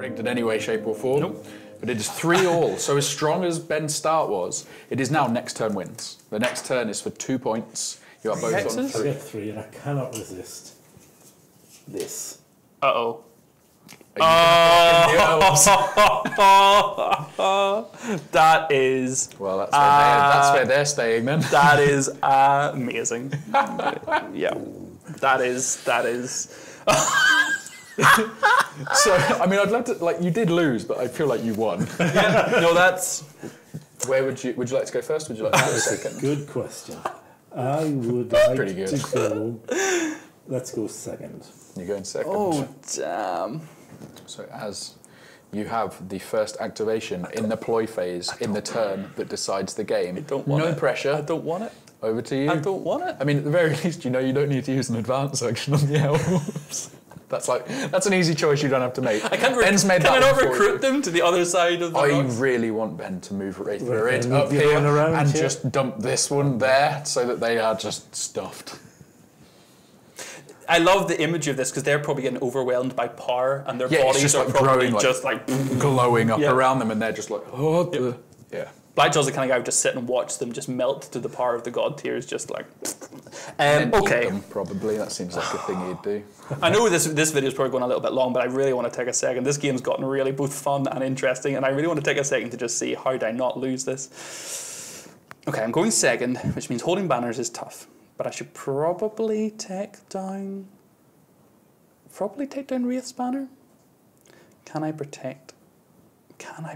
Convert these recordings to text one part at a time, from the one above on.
rigged in any way, shape or form. Nope. But it is 3-all. So as strong as Ben's start was, it is now next turn wins. The next turn is for 2 points. You are both on 3. I get 3 and I cannot resist this. Uh-oh. That is... Well, that's where they're staying then. That is amazing. Yeah. That is... So, I mean, I'd love to, like, you did lose, but I feel like you won. Yeah, no, that's... Where would you like to go first? Would you like to go second? Good question. I would like pretty good. to go... Let's go second. You're going second. Oh, damn. So as you have the first activation in the ploy phase in the turn that decides the game. I don't want it. No pressure. I don't want it. Over to you. I don't want it. I mean, at the very least, you know you don't need to use an advanced action on the elves. That's an easy choice you don't have to make. Ben's made can I that not recruit them to the other side of the I rocks? really want Ben to move Wraith up here and just dump this one there so that they are just stuffed. I love the image of this because they're probably getting overwhelmed by power and their bodies are like probably growing, just like glowing up around them and they're just like, oh, yeah. Blackjaw's the kind of guy who just sit and watch them just melt to the power of the Godtears, just like. Okay. Probably that seems like a thing he'd do. I know this video is probably going a little bit long, but I really want to take a second. This game's gotten really both fun and interesting, and I really want to take a second to just see how do I not lose this. Okay, I'm going second, which means holding banners is tough, but I should probably take down. Wraith's banner. Can I protect Rodri's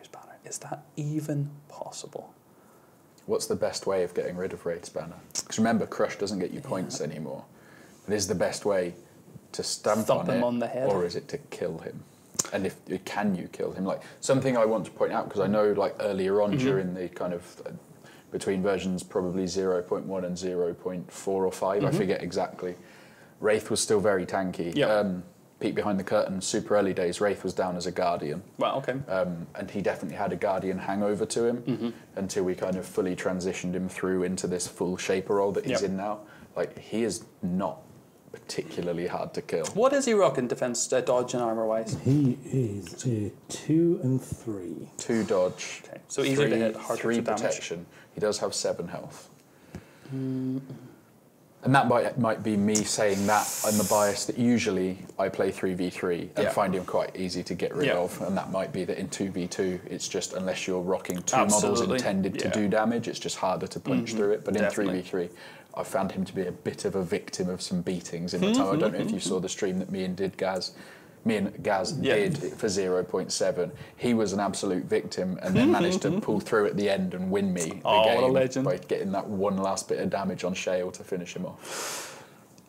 banner? Is that even possible? What's the best way of getting rid of Wraith's banner? Because remember, Crush doesn't get you points anymore. But is the best way to stamp on him it, on the head, or is it to kill him? And if can you kill him? Like something I want to point out because I know like earlier on during the kind of between versions probably 0.1 and 0.4 or 5, I forget exactly. Wraith was still very tanky. Yep. Peek behind the curtain, super early days, Wraith was down as a Guardian. Wow, okay. And he definitely had a Guardian hangover to him until we kind of fully transitioned him through into this full Shaper role that he's in now. Like, he is not particularly hard to kill. What is he rocking defense, dodge and armor-wise? He is a 2 and 3. 2 dodge. Okay, so easier to hit, harder 3 to damage. protection. He does have 7 health. And that might be me saying that I'm the bias that usually I play 3v3 and find him quite easy to get rid of, and that might be that in 2v2 it's just unless you're rocking 2 models intended to do damage, it's just harder to punch through it. But in 3v3 I found him to be a bit of a victim of some beatings in the time. I don't know if you saw the stream that me and Gaz did for 0.7. He was an absolute victim and then managed to pull through at the end and win me the game what a legend. by getting that one last bit of damage on Shale to finish him off.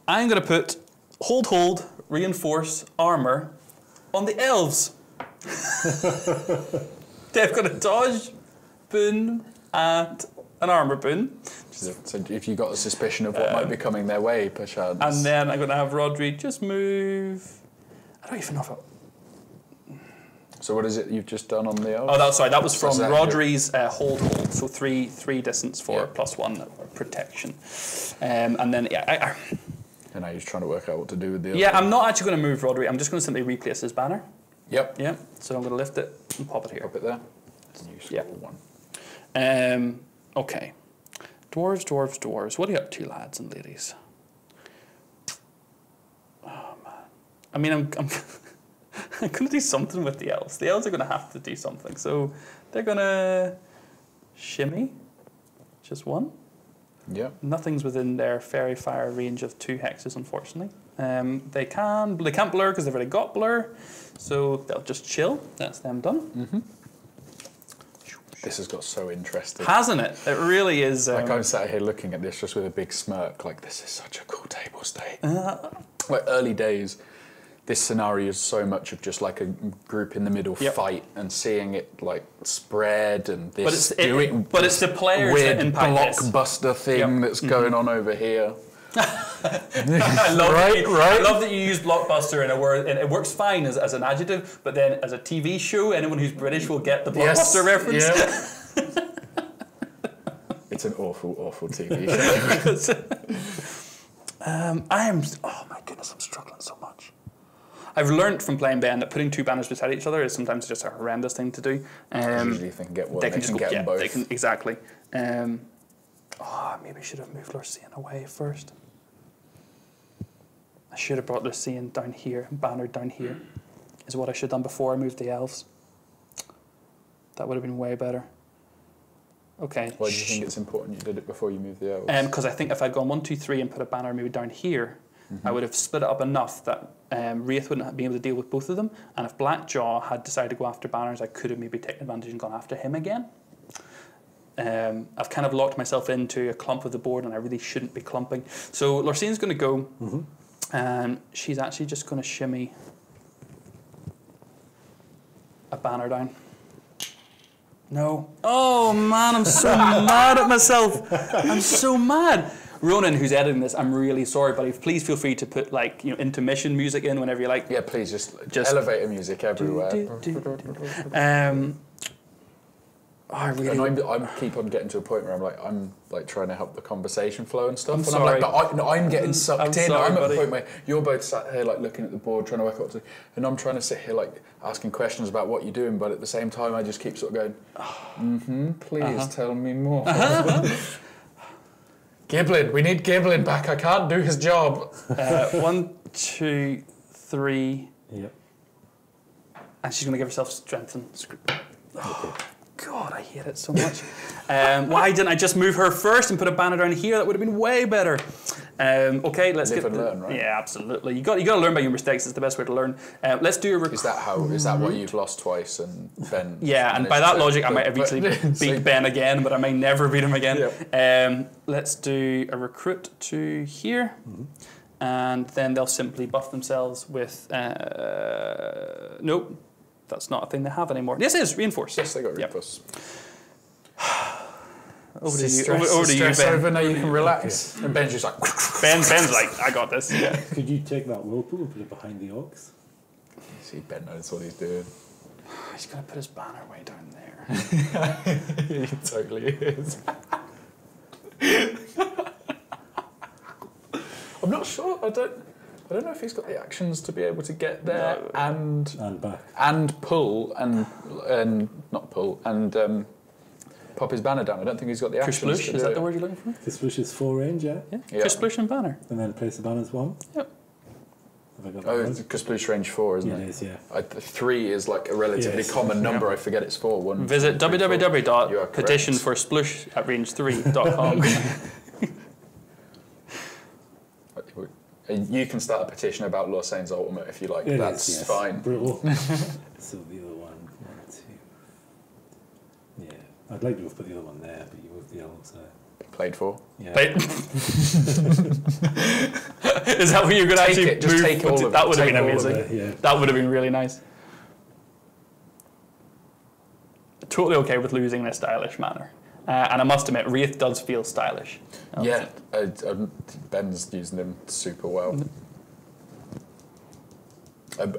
I'm going to put hold, reinforce, armor on the elves. They've got a dodge boon and an armor boon. So if you got a suspicion of what might be coming their way, perchance. And then I'm going to have Rodri just move. I don't even know if So what is it you've just done on the elves? Oh, that was from Rodri's hold. So three distance for +1 protection. And then, and now you're trying to work out what to do with the Yeah, I'm not actually going to move Rodri. I'm just going to simply replace his banner. Yep. Yeah, so I'm going to lift it and pop it here. Pop it there. Yeah. 1. Okay. Dwarves. What are you up to, lads and ladies? Oh, man. I mean, I'm going to do something with the elves. The elves are going to have to do something. So they're going to shimmy. Just 1. Yeah. Nothing's within their fairy fire range of 2 hexes, unfortunately. They can't blur because they've already got blur. So they'll just chill. That's them done. This has got so interesting. Hasn't it? It really is. Like I'm sat here looking at this just with a big smirk, like this is such a cool table state. Like early days, this scenario is so much of just like a group in the middle fight and seeing it like spread and this but it's the players weird that impact blockbuster thing that's going on over here. I love that you use blockbuster in a word, and it works fine as an adjective, but then as a TV show, anyone who's British will get the blockbuster reference. Yeah. It's an awful TV show. Oh my goodness, I'm struggling so much. I've learnt from playing Ben that putting two banners beside each other is sometimes just a horrendous thing to do. Usually if they can get one, they can just get them both. They can, exactly. Maybe I should have moved Lorsian away first. I should have brought Lorsian down here, bannered down here, is what I should have done before I moved the elves. That would have been way better. Okay. Why do you think it's important you did it before you moved the elves? Because I think if I'd gone 1, 2, 3 and put a banner maybe down here, I would have split it up enough that Wraith wouldn't be able to deal with both of them. And if Blackjaw had decided to go after banners, I could have maybe taken advantage and gone after him again. I've kind of locked myself into a clump of the board, and I really shouldn't be clumping. So Lorsian's going to go, and she's actually just going to shimmy a banner down. No. Oh man, I'm so mad at myself. I'm so mad. Ronan, who's editing this, I'm really sorry, buddy. Please feel free to put like intermission music in whenever you like. Yeah, please just elevator music everywhere. I keep on getting to a point where I'm trying to help the conversation flow and stuff. I'm getting sucked in. I'm at the point where you're both sat here like looking at the board, trying to work out what to do, and I'm trying to sit here like asking questions about what you're doing, but at the same time I just keep sort of going, please tell me more. Giblin, we need Giblin back. I can't do his job. 1, 2, 3. Yep. And she's going to give herself strength and God, I hate it so much. Why didn't I just move her first and put a banner down here? That would have been way better. Okay, let's live and learn, right? Yeah, absolutely. You got to learn by your mistakes. It's the best way to learn. Let's do a. Is that why you've lost twice and Ben? Yeah, and by that logic, I might eventually beat Ben again, but I may never beat him again. Yep. Let's do a recruit to here, and then they'll simply buff themselves with. Nope. That's not a thing they have anymore. Yes, it is. Reinforce. Yes, they got reinforce. Over to you, Ben. Over now, you can relax. And Ben's just like... Ben's like, I got this. Yeah. Could you take that whirlpool and put it behind the orcs? See, Ben knows what he's doing. He's going to put his banner way down there. He totally is. I'm not sure. I don't know if he's got the actions to be able to get there and back and pull and not pull and pop his banner down. I don't think he's got the actions. Krisplush, is that the word you're looking for? Krisplush is 4 range, yeah. Krisplush and banner. And then place the banners 1. Yep. It's Krisplush range 4, isn't it? It is, yeah. 3 is like a relatively common number. I forget it's 4. Visit www.petitionforsplush@range3.com. You can start a petition about Lorsain's ultimate if you like. That's fine. Brutal. So the other one, 2. Yeah, I'd like to have put the other one there, but you moved the elves there. Played 4. Yeah. Is that what you're going to actually move? Just take all of it. That would have been amazing. That would have been really nice. Totally okay with losing in a stylish manner. And I must admit, Wraith does feel stylish. Ben's using him super well.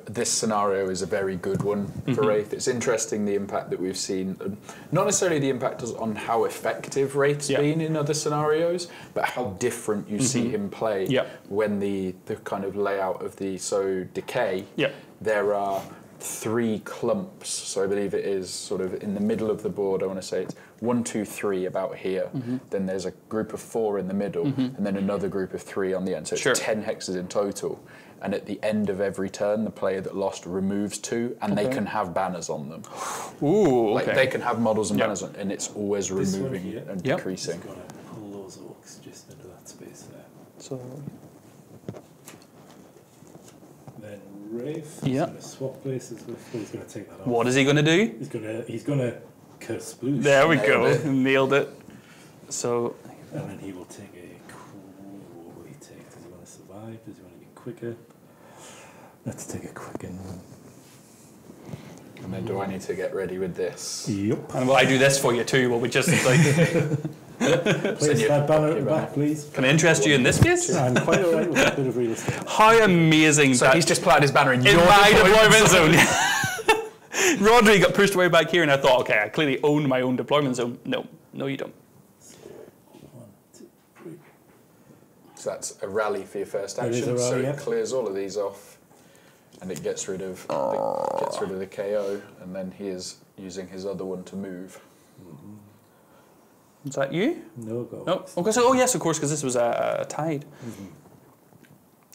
This scenario is a very good one for Wraith. It's interesting the impact that we've seen. Not necessarily the impact on how effective Wraith's been in other scenarios, but how different you see him play when the kind of layout of the decay. There are 3 clumps, so I believe it is sort of in the middle of the board. I want to say it's 1, 2, 3 about here. Then there's a group of 4 in the middle, and then another group of 3 on the end. So it's 10 hexes in total. And at the end of every turn, the player that lost removes 2, and they can have banners on them. Ooh, like they can have models and banners on, and it's always removing and decreasing. Got to pull those orcs just into that space there. So. Then Wraith. He's going to swap places with. He's going to take that off. What is he going to do? He's going to curse Sploosh. There we go. Nailed it. So. And then he will take a. What will he take? Does he want to survive? Does he want to get quicker? Let's take a quicken. And then do I need to get ready with this? Yep. And will I do this for you too? Will we just like... Place that banner at the back, please. Can I interest you in this case? I'm quite alright with a bit of real estate. How amazing so he's just planted his banner in my deployment zone. Rodri got pushed way back here and I thought, okay, I clearly own my own deployment zone. No, you don't. 1, 2, 3. So that's a rally for your first action. So it clears all of these off. and it gets rid of the KO, and then he is using his other one to move. Is that you? No, go. No. Okay. So, yes, of course, because this was a tide.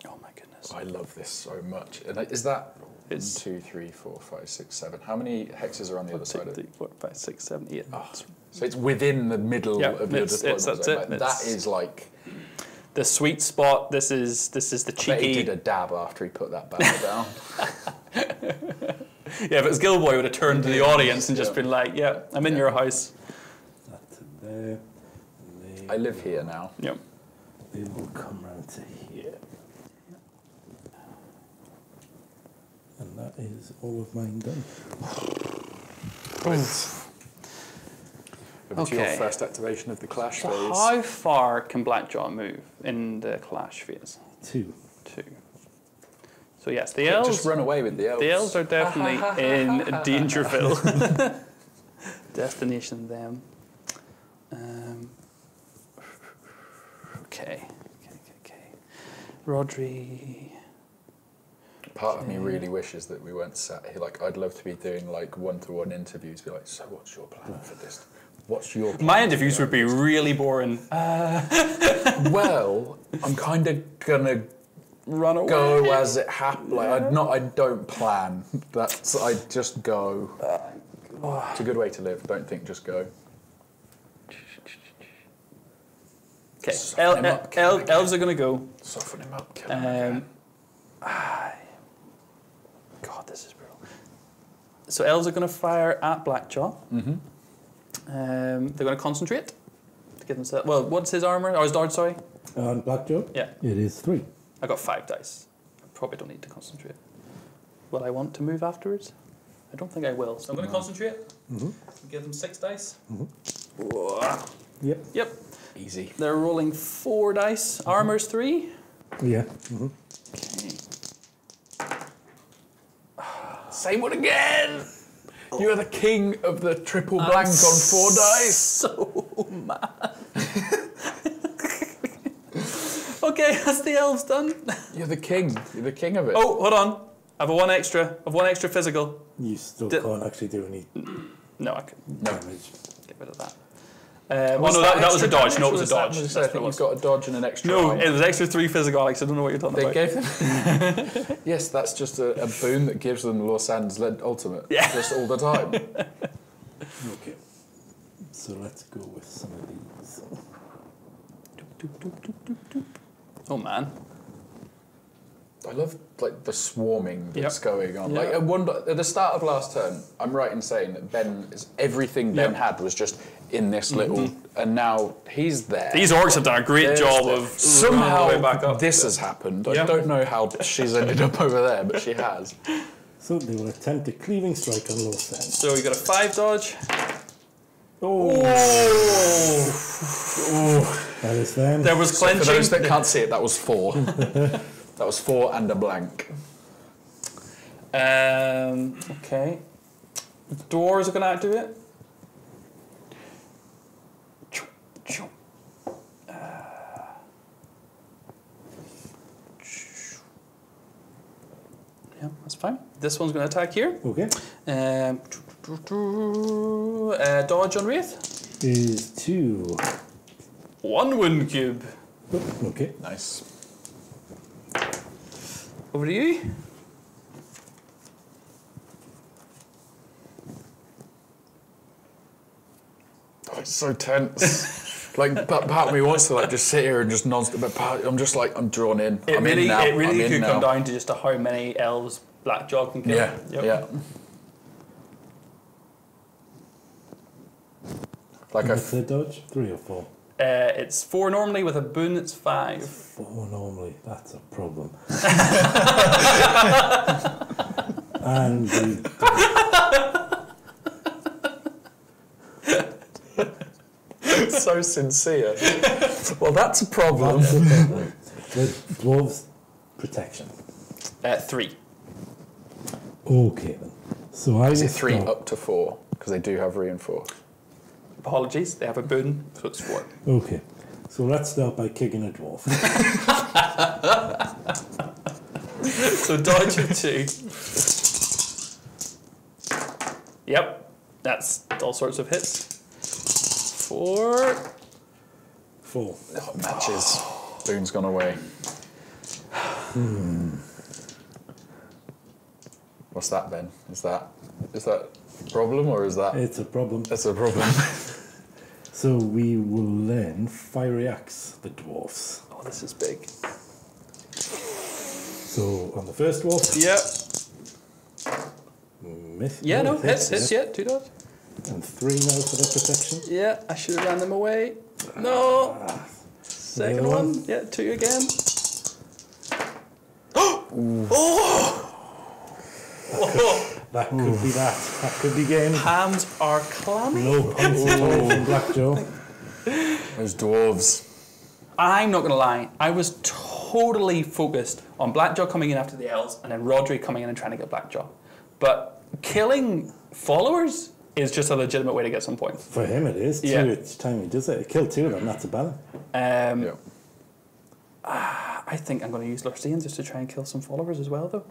Oh my goodness. I love this so much. And is that It's 1, 2, 3, 4, 5, 6, 7? How many hexes are on the other side of it? 4, 5, 6, 7, 8. Oh, so it's within the middle of your deployment zone. Like, that is like the sweet spot. This is the I bet cheeky. he did a dab after he put that banner down. Yeah, if it was Gilboy, he would have turned to the audience and just been like, "Yeah, I'm in your house." That to there. I live here now. Yep. They will come round to here. And that is all of mine done. Right. Over to your Okay. first activation of the clash So phase. how far can Blackjaw move in the clash phase? 2. 2. So yes, the elves. Just run away with the elves. The elves are definitely in Dangerville. Destination them. Okay. Rodri. Part of me really wishes that we weren't sat here. Like, I'd love to be doing like one-to-one interviews. Be like, so what's your plan for this? What's your plan? My interviews would be really boring. Well, I'm kind of gonna Run away. go as it happens. Like, I don't plan. I just go. It's a good way to live. Don't think, just go. Okay. Soften him up, kill him again. Elves are going to go. Soften him up, kill him again. God, this is brutal. So elves are going to fire at Blackjaw. Mm-hmm. They're going to concentrate to give themselves. Well, what's his armor? Oh, his dodge. Sorry. On Blackjaw? Yeah. It is 3. I got 5 dice. I probably don't need to concentrate. Will I want to move afterwards? I don't think I will. So I'm going to concentrate. Give them 6 dice. Yep. Yep. Easy. They're rolling 4 dice. Armor's 3. Yeah. Okay. Same one again. You are the king of the triple blank on 4 dice. So mad. Okay, that's the elves done. You're the king. You're the king of it. Oh, hold on. I have one extra physical. You still Did- can't actually do any No, I can damage. get rid of that. Oh no, that was a dodge. No, it was a dodge. I That's think what it you've got a dodge and an extra. No, arm. it was extra 3 physical, Alex. I don't know what you're talking They about. gave them. Yes, that's just a boon that gives them Los Angeles ultimate. Yeah. Just all the time. Okay. So let's go with some of these. Oh man. I love like the swarming that's Yep. going on. Yeah. Like at the start of last turn, I'm right in saying that everything Ben Yep. had was just in this little, and now he's there. These orcs have done a great There's job the- of somehow running back up. this has happened. Yeah. I don't know how she's ended up over there, but she has. So they will attempt a cleaving strike on low sand. So you got a 5 dodge. Oh! That is them. There was So for clenching. those that can't see it, that was 4. That was 4 and a blank. Okay. The dwarves are going to activate. Yeah, that's fine. This one's going to attack here. Okay. Dodge on Wraith. Is 2. 1 wound cube. Oh, okay. Nice. Over to you. Oh, it's so tense. Like, part of me wants to like just sit here and just non-stop, but I'm just like, I'm drawn in. It I'm really, in now. it really I'm in could now. come down to just how many elves Blackjaw can kill. Yeah, Yep. yeah. Like What's the dodge? 3 or 4? It's 4 normally, with a boon it's 5. 4 normally. That's a problem. And the so sincere. Well, that's a problem. That's a problem. The dwarves' protection. 3. Okay then. So I Is will it 3 start- up to 4? Because they do have reinforce. Apologies, they have a boon, so it's 4. Okay. So let's start by kicking a dwarf. So dodge of 2. Yep, that's all sorts of hits. 4. 4. Oh, matches. Boone's gone away. What's that then? Is that a problem or is that? It's a problem. It's a problem. So we will then fiery axe the dwarfs. Oh, this is big. So on the first dwarf. Yep. Miss. Yeah, no, hits, yeah, 2 dodge. And 3 now for the protection. Yeah, I should have ran them away. No. Second other one. Yeah, 2 again. Oh! That could be that. That could be game. Hands are clammy. No punts at all from Black Joe. Those dwarves. I'm not going to lie. I was totally focused on Blackjaw coming in after the elves and then Rodri coming in and trying to get Blackjaw. But killing followers is just a legitimate way to get some points. For him it is, too. Yeah. Each time he does it. He killed 2 of them, that's a balance. Yeah. I think I'm going to use Lursian just to try and kill some followers as well, though.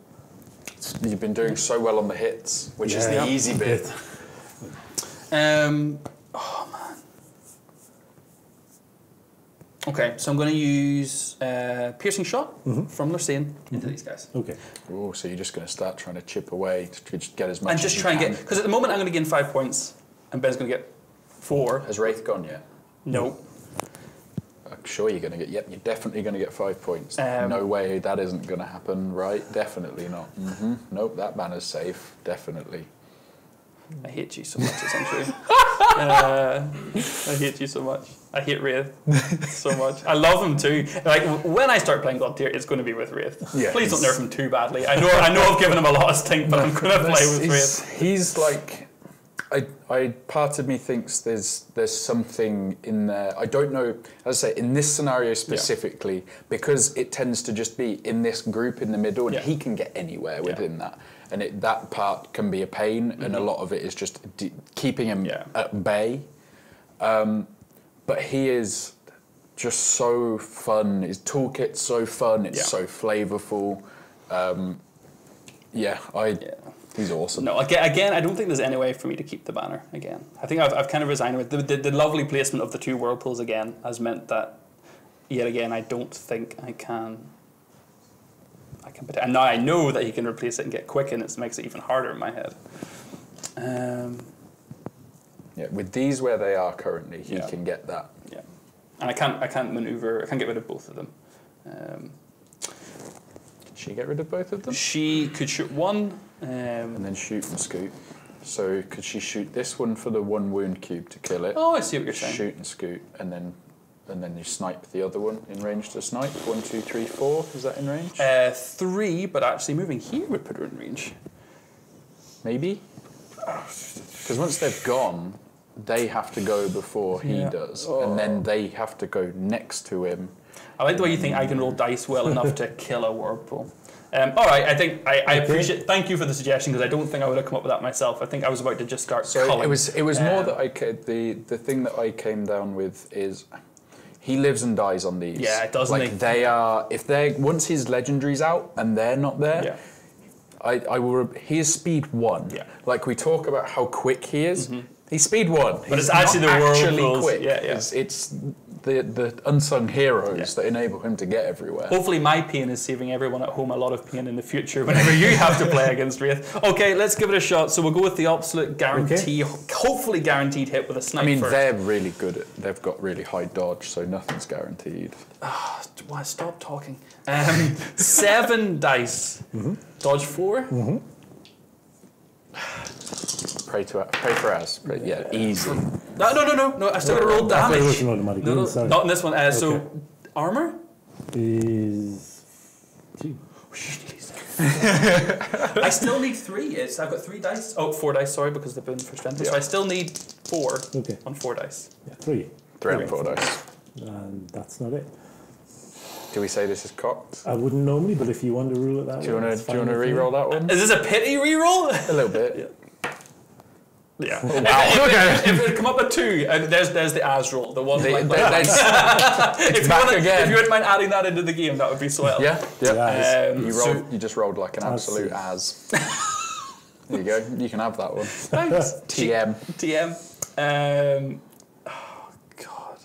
You've been doing so well on the hits, which is the easy bit. Oh, man. Okay, so I'm going to use Piercing Shot from Lursian into these guys. Okay. Oh, so you're just going to start trying to chip away to just get as much And as just you try and can. get... Because at the moment I'm going to gain 5 points and Ben's going to get 4. Has Wraith gone yet? No. I'm sure you're going to get... Yep, you're definitely going to get 5 points. No way that isn't going to happen, right? Definitely not. Nope, that banner's safe. Definitely. I hate you so much, essentially. I hate you so much. I hate Wraith so much. I love him too. Like when I start playing Godtear, it's going to be with Wraith. Yeah, Please don't nerf him too badly. I know I've given him a lot of stink, but I'm going to play with Wraith. He's like... part of me thinks there's something in there. I don't know, as I say, in this scenario specifically, because it tends to just be in this group in the middle, and he can get anywhere within that. And that part can be a pain, and a lot of it is just keeping him at bay. But he is just so fun. His toolkit's so fun. It's so flavourful. He's awesome. No, again, I don't think there's any way for me to keep the banner again. I think I've kind of resigned with it. The lovely placement of the 2 whirlpools again has meant that yet again I don't think I can. And now I know that he can replace it and get quick, and it makes it even harder in my head. With these where they are currently, he can get that. Yeah, and I can't maneuver. I can't get rid of both of them. Can she get rid of both of them? She could shoot 1. And then shoot and scoot. So could she shoot this one for the 1 wound cube to kill it? Oh, I see what you're saying. Shoot and scoot, and then you snipe the other one in range to snipe. 1, 2, 3, 4. Is that in range? 3, but actually moving here would put her in range. Maybe. Because once they've gone, they have to go before he does, and then they have to go next to him. I like the way you think I can roll dice well enough to kill a whirlpool. All right, I think I appreciate. Thank you for the suggestion, because I don't think I would have come up with that myself. I think I was about to just start. So culling. it was more that the thing that I came down with is he lives and dies on these. Yeah, doesn't like he? They are once his legendary's out and they're not there. Yeah. I will. He is speed 1. Yeah. Like we talk about how quick he is. He's speed 1. But it's actually the whirlpools. quick. Yeah. It's the unsung heroes that enable him to get everywhere. Hopefully my pain is saving everyone at home a lot of pain in the future whenever you have to play against Wraith. Okay, let's give it a shot. So we'll go with the absolute guarantee, hopefully guaranteed hit with a sniper. I mean, they're really good at, they've got really high dodge, so nothing's guaranteed. Why stop talking? 7 dice. Dodge 4. Pray for us. Easy. No. I still got to roll damage. No, not in this one. So, armor? Is 2. I still need 3. I've got 3 dice. Oh, 4 dice, sorry, because they've been for strength. So I still need 4 on 4 dice. Yeah, 3. 3 on 4 dice. And that's not it. Do we say this is cocked? I wouldn't normally, but if you want to rule it that way, Do you want to re-roll that one? Is this a pity re-roll? A little bit. Yeah. Wow. If it come up at 2, and there's the as roll, the one like again. If you wouldn't mind adding that into the game, that would be swell. Yeah. You you just rolled like an absolute as. There you go. You can have that one. Thanks. TM. Oh God.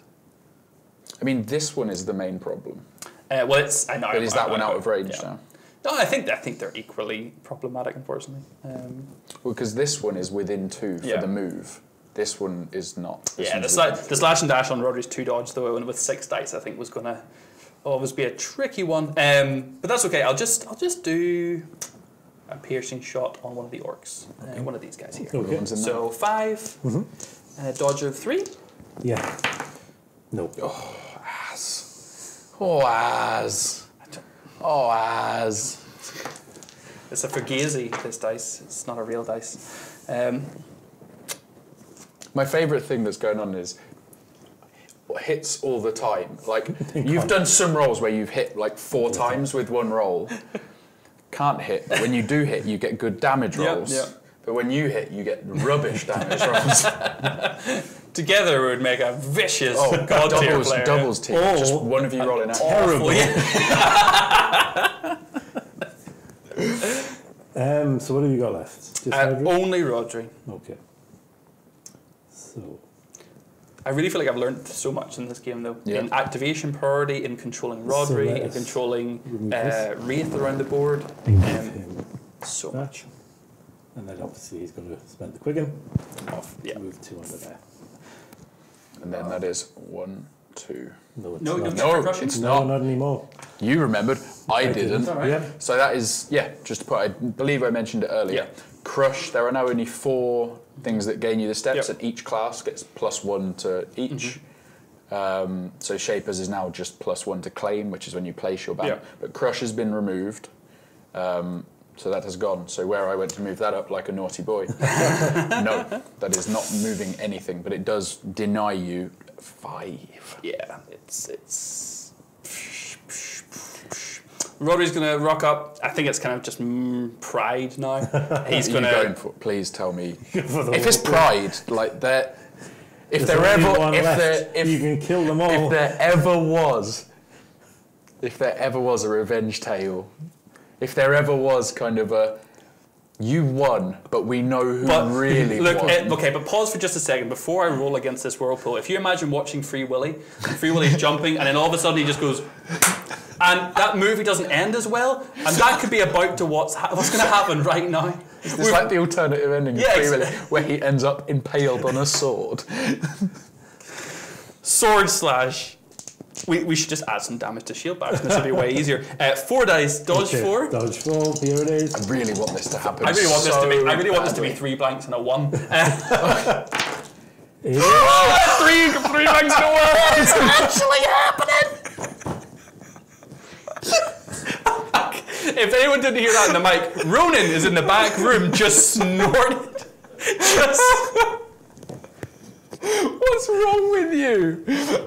I mean, this one is the main problem. Well, it's I know. But is that one out of range now? No, I think they're equally problematic, unfortunately. Well, because this one is within 2 for the move. This one is not. The slash and dash on Rodri's 2 dodge, though, and with 6 dice, I think was going to always be a tricky one. But that's okay. I'll just do a piercing shot on one of the orcs. Okay. One of these guys here. Okay. So 5, dodge of 3. Yeah. No. Oh, as. Oh, as. Oh, as. It's a fugazi, this dice. It's not a real dice. My favourite thing that's going on is hits all the time. Like, you've done some rolls where you've hit like 4 times with one roll. Can't hit. When you do hit, you get good damage rolls. Yep. But when you hit, you get rubbish damage rolls. Together, we would make a vicious Godtear player. Doubles team. Just one of you rolling out. Horrible. So what have you got left? Just Only Rodri. Okay. So. I really feel like I've learned so much in this game, though. Yeah. In activation priority, in controlling Rodri, in controlling Wraith around the board. So much. And then obviously he's going to spend the quicken. Move 2 under there. And then that is 1, 2. No, it's No, not. It's No, not. not anymore. You remembered. I didn't. All right. Yeah. So that is, just to put, I believe I mentioned it earlier. Yeah. Crush, there are now only 4 things that gain you the steps, Yep. and each class gets +1 to each. So Shapers is now just +1 to claim, which is when you place your banner. Yep. But Crush has been removed. So that has gone. So where I went to move that up like a naughty boy. No, that is not moving anything, but it does deny you 5. Yeah, it's Rodri's going to rock up. I think it's kind of just pride now. He's going to... going for? Please tell me. If it's pride, like that... If there you can kill them all. If there ever was a revenge tale, if there ever was kind of a... You won, but we know who really won. Okay, but pause for just a second. Before I roll against this whirlpool, if you imagine watching Free Willy, and Free Willy's jumping, and then all of a sudden he just goes... And that movie doesn't end as well, and that could be about to what's going to happen right now. It's like the alternative ending of Free Willy, where he ends up impaled on a sword. Sword slash... We should just add some damage to shield bash. This would be way easier. 4 dice, dodge 4. Dodge 4. Here it is. I really want this to happen. I really want this to be 3 blanks and a 1. 3 blanks and a 1. It's actually happening. If anyone didn't hear that in the mic, Ronan is in the back room just snorting. What's wrong with you?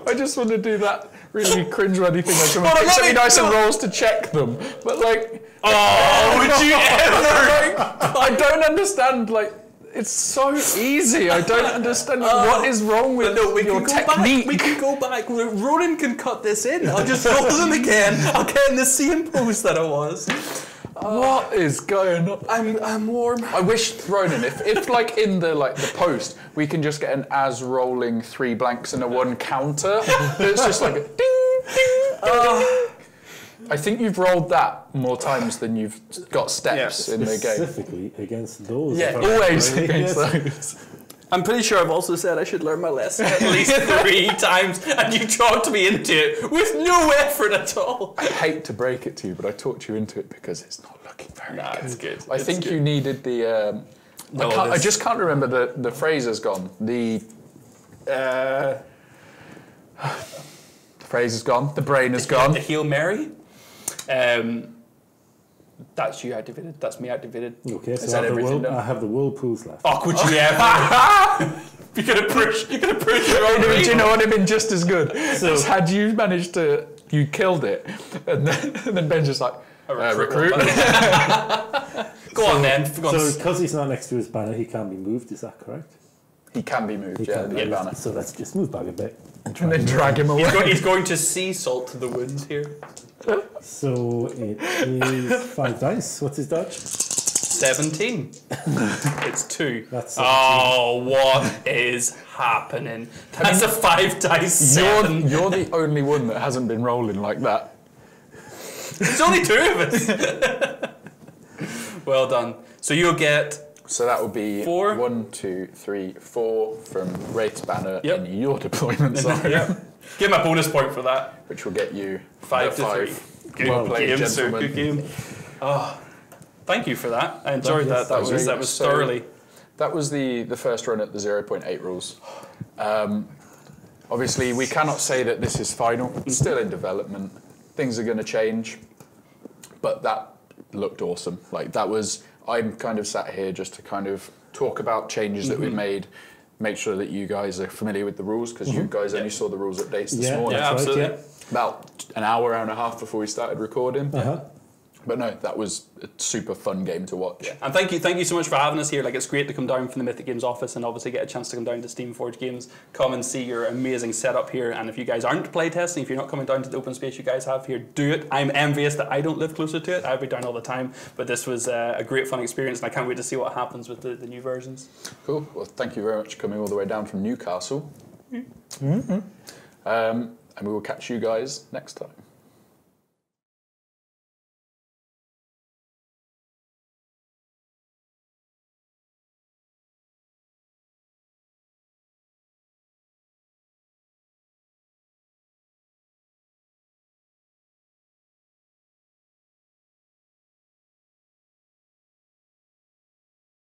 I just want to do that really cringe-worthy thing. Like someone picks up me dice and rolls to check them. But like... would you ever? I don't understand, like... It's so easy. I don't understand what is wrong with your technique. We can go back. Ronan can cut this in. I'll just roll them again. I'll get in the same pose that I was. What is going on? I'm warm. I wish, Ronan, if like in the post, we can just get an as rolling 3 blanks and a 1 counter. It's just like a ding, ding, ding. I think you've rolled that more times than you've got steps in the game. Specifically against those. Yeah, always against those. I'm pretty sure I've also said I should learn my lesson at least 3 times, and you talked me into it with no effort at all. I hate to break it to you, but I talked you into it because it's not looking very good. It's good. I think you needed the... I just can't remember the phrase has gone. The phrase is gone. The brain is gone. The Hail Mary. That's you activated. That's me activated. Okay, so I have the whirlpools left. Oh, could you ever? You're gonna push your own. Do you know what would have been just as good? So had you managed to, you killed it, and then Ben's just like, recruit. Go on then. So because he's not next to his banner, he can be moved. Is that correct? He can be moved. He Yeah, can be the moved. banner. So let's just move back a bit And then drag him away. He's going to sea salt to the wound here. So it is 5 dice. What's his dodge? 17. It's 2. That's 17. Oh, what is happening? That's a 5 dice 7. You're the only one that hasn't been rolling like that. There's only 2 of us. Well done. So you'll get... So that would be 4. 1, 2, 3, 4 from Wraith's banner Yep. in your deployment zone. Yep. Give him a bonus point for that. Which will get you 5 to 3. Good Well played, game, sir. gentlemen. Good game. Oh, thank you for that. I enjoyed that. That was So thoroughly. That was the first run at the 0.8 rules. Obviously, we cannot say that this is final. It's still in development. Things are going to change. But that looked awesome. Like, that was... I'm kind of sat here just to kind of talk about changes that we've made, make sure that you guys are familiar with the rules, because you guys only saw the rules updates this morning. Yeah, absolutely. Right, About an hour and a half before we started recording. But no, that was a super fun game to watch. Yeah. And thank you so much for having us here. Like, it's great to come down from the Mythic Games office and obviously get a chance to come down to Steamforged Games, come and see your amazing setup here. And if you guys aren't playtesting, if you're not coming down to the open space you guys have here, do it. I'm envious that I don't live closer to it. I'd be down all the time. But this was a great fun experience, and I can't wait to see what happens with the new versions. Cool. Well, thank you very much for coming all the way down from Newcastle. And we will catch you guys next time.